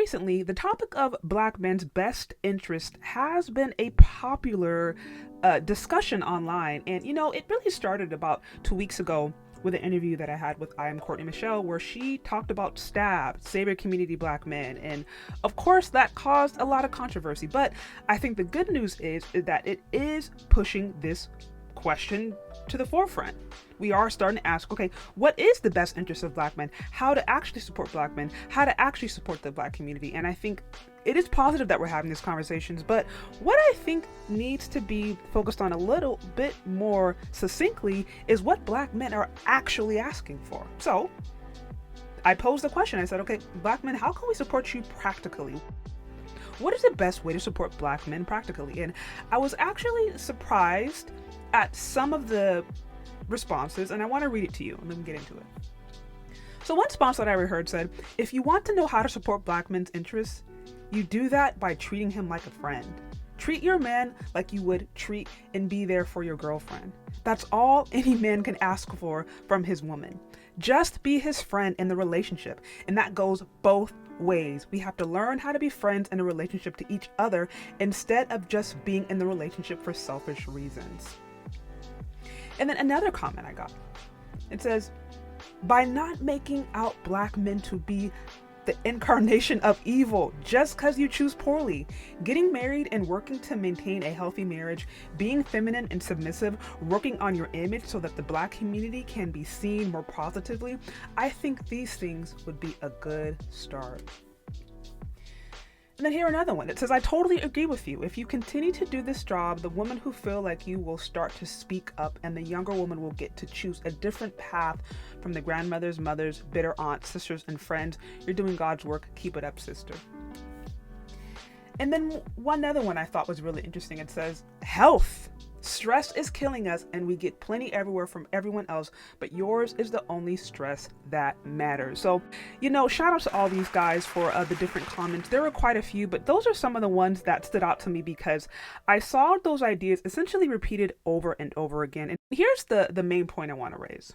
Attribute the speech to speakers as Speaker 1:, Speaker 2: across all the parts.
Speaker 1: recently, the topic of Black men's best interest has been a popular discussion online. And, it really started about 2 weeks ago with an interview that I had with Courtney Michelle, where she talked about STAB, Savior Community Black Men. And of course, that caused a lot of controversy. But I think the good news is that it is pushing this question to the forefront. We are starting to ask, okay, what is the best interest of Black men? How to actually support Black men? How to actually support the Black community? And I think it is positive that we're having these conversations, but what I think needs to be focused on a little bit more succinctly is what Black men are actually asking for. So I posed the question. I said, okay, Black men, how can we support you practically? What is the best way to support Black men practically? And I was actually surprised at some of the responses, and I want to read it to you and then get into it. So one response that I heard said, if you want to know how to support Black men's interests, you do that by treating him like a friend. Treat your man like you would treat and be there for your girlfriend. That's all any man can ask for from his woman. Just be his friend in the relationship, and that goes both ways. We have to learn how to be friends in a relationship to each other instead of just being in the relationship for selfish reasons. And then another comment I got, it says, by not making out Black men to be the incarnation of evil just because you choose poorly, getting married and working to maintain a healthy marriage, being feminine and submissive, working on your image so that the Black community can be seen more positively, I think these things would be a good start. And then here another one. It says, I totally agree with you. If you continue to do this job, the women who feel like you will start to speak up, and the younger woman will get to choose a different path from the grandmothers, mothers, bitter aunts, sisters, and friends. You're doing God's work. Keep it up, sister. And then one other one I thought was really interesting. It says, health. Stress is killing us, and we get plenty everywhere from everyone else, but yours is the only stress that matters. So, shout out to all these guys for the different comments. There were quite a few, but those are some of the ones that stood out to me because I saw those ideas essentially repeated over and over again. And here's the main point I want to raise.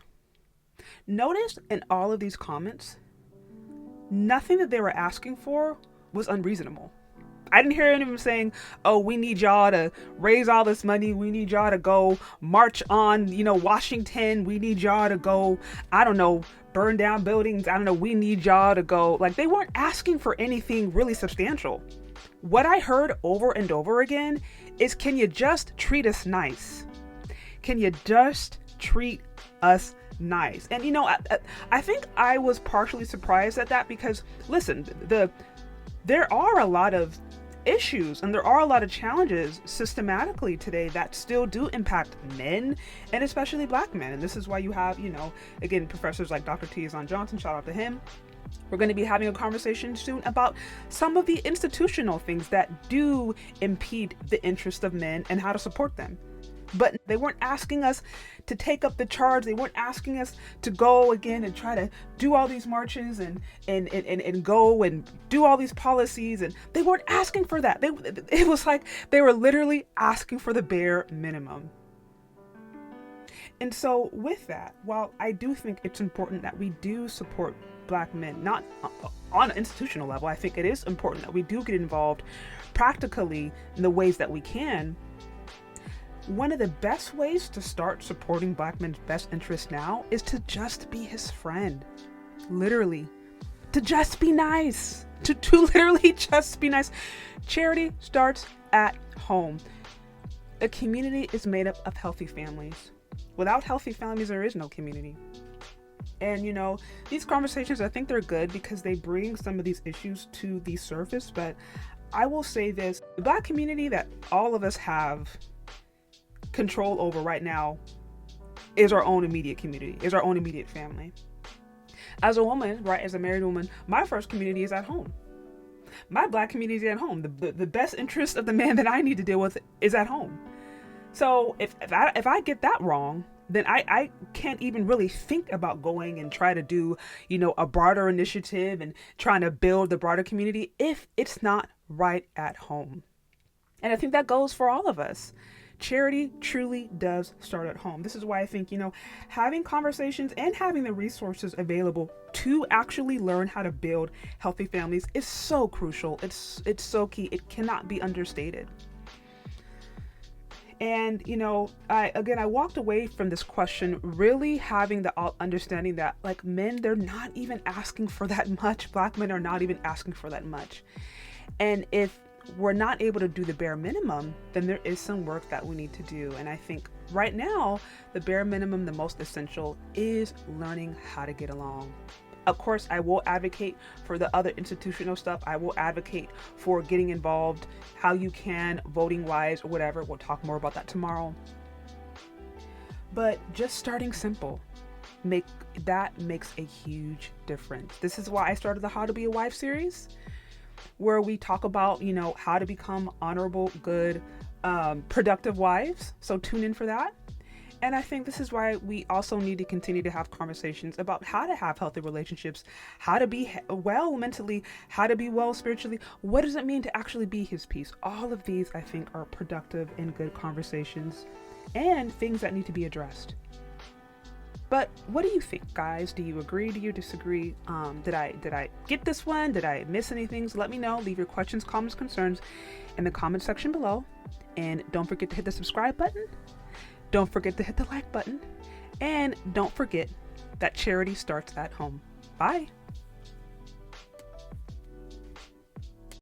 Speaker 1: Notice in all of these comments, nothing that they were asking for was unreasonable. I didn't hear any of them saying, oh, we need y'all to raise all this money. We need y'all to go march on, Washington. We need y'all to go, I don't know, burn down buildings. I don't know. We need y'all to go. Like, they weren't asking for anything really substantial. What I heard over and over again is, can you just treat us nice? Can you just treat us nice? And, I think I was partially surprised at that because, listen, there are a lot of issues and there are a lot of challenges systematically today that still do impact men and especially Black men. And this is why you have, again, professors like Dr. Hasan Johnson, shout out to him. We're going to be having a conversation soon about some of the institutional things that do impede the interest of men and how to support them. But they weren't asking us to take up the charge. They weren't asking us to go again and try to do all these marches and go and do all these policies. And they weren't asking for that. It was like they were literally asking for the bare minimum. And so with that, while I do think it's important that we do support Black men, not on an institutional level, I think it is important that we do get involved practically in the ways that we can. One of the best ways to start supporting Black men's best interests now is to just be his friend. Literally. To just be nice. To literally just be nice. Charity starts at home. A community is made up of healthy families. Without healthy families, there is no community. And, these conversations, I think they're good because they bring some of these issues to the surface. But I will say this, the Black community that all of us have control over right now is our own immediate community, is our own immediate family. As a woman, right, as a married woman, my first community is at home. My Black community is at home. The best interest of the man that I need to deal with is at home. So if I get that wrong, then I can't even really think about going and try to do, a broader initiative and trying to build the broader community if it's not right at home. And I think that goes for all of us. Charity truly does start at home. This is why I think, having conversations and having the resources available to actually learn how to build healthy families is so crucial. It's so key. It cannot be understated. And, I walked away from this question really having the understanding that, like, men, they're not even asking for that much. Black men are not even asking for that much. And if we're not able to do the bare minimum, then there is some work that we need to do. And I think right now, the bare minimum, the most essential, is learning how to get along. Of course, I will advocate for the other institutional stuff. I will advocate for getting involved, how you can, voting wise or whatever. We'll talk more about that tomorrow. But just starting simple, makes a huge difference. This is why I started the How to Be a Wife series, where we talk about, how to become honorable, good, productive wives. So tune in for that. And I think this is why we also need to continue to have conversations about how to have healthy relationships, how to be well mentally, how to be well spiritually. What does it mean to actually be his peace? All of these, I think, are productive and good conversations and things that need to be addressed. But what do you think, guys? Do you agree? Do you disagree? Did I get this one? Did I miss anything? So let me know. Leave your questions, comments, concerns in the comment section below. And don't forget to hit the subscribe button. Don't forget to hit the like button. And don't forget that charity starts at home. Bye.